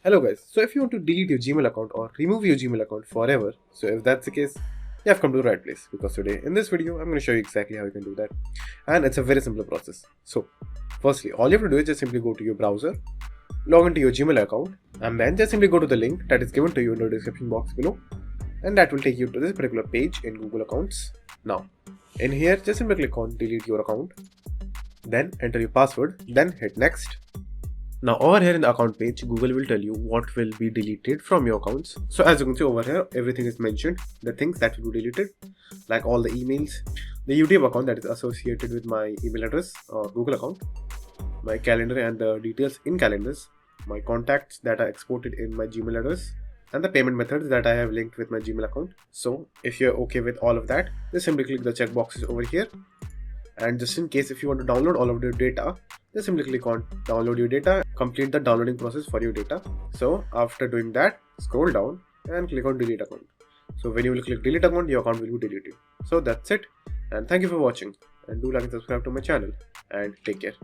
Hello guys, so if you want to delete your Gmail account or remove your Gmail account forever, so if that's the case, you have come to the right place because today in this video I'm going to show you exactly how you can do that, and it's a very simple process. So firstly, all you have to do is just simply go to your browser, log into your Gmail account, and then just simply go to the link that is given to you in the description box below, and that will take you to this particular page in Google Accounts. Now in here just simply click on delete your account, then enter your password, then hit next. Now over here in the account page, Google will tell you what will be deleted from your accounts. So as you can see over here, everything is mentioned, the things that will be deleted, like all the emails, the YouTube account that is associated with my email address or Google account, my calendar and the details in calendars, my contacts that are exported in my Gmail address, and the payment methods that I have linked with my Gmail account. So if you're okay with all of that, just simply click the check boxes over here. And just in case if you want to download all of your data, just simply click on download your data, complete the downloading process for your data. So after doing that, scroll down and click on delete account. So when you will click delete account, your account will be deleted. So that's it, and thank you for watching, and do like and subscribe to my channel, and take care.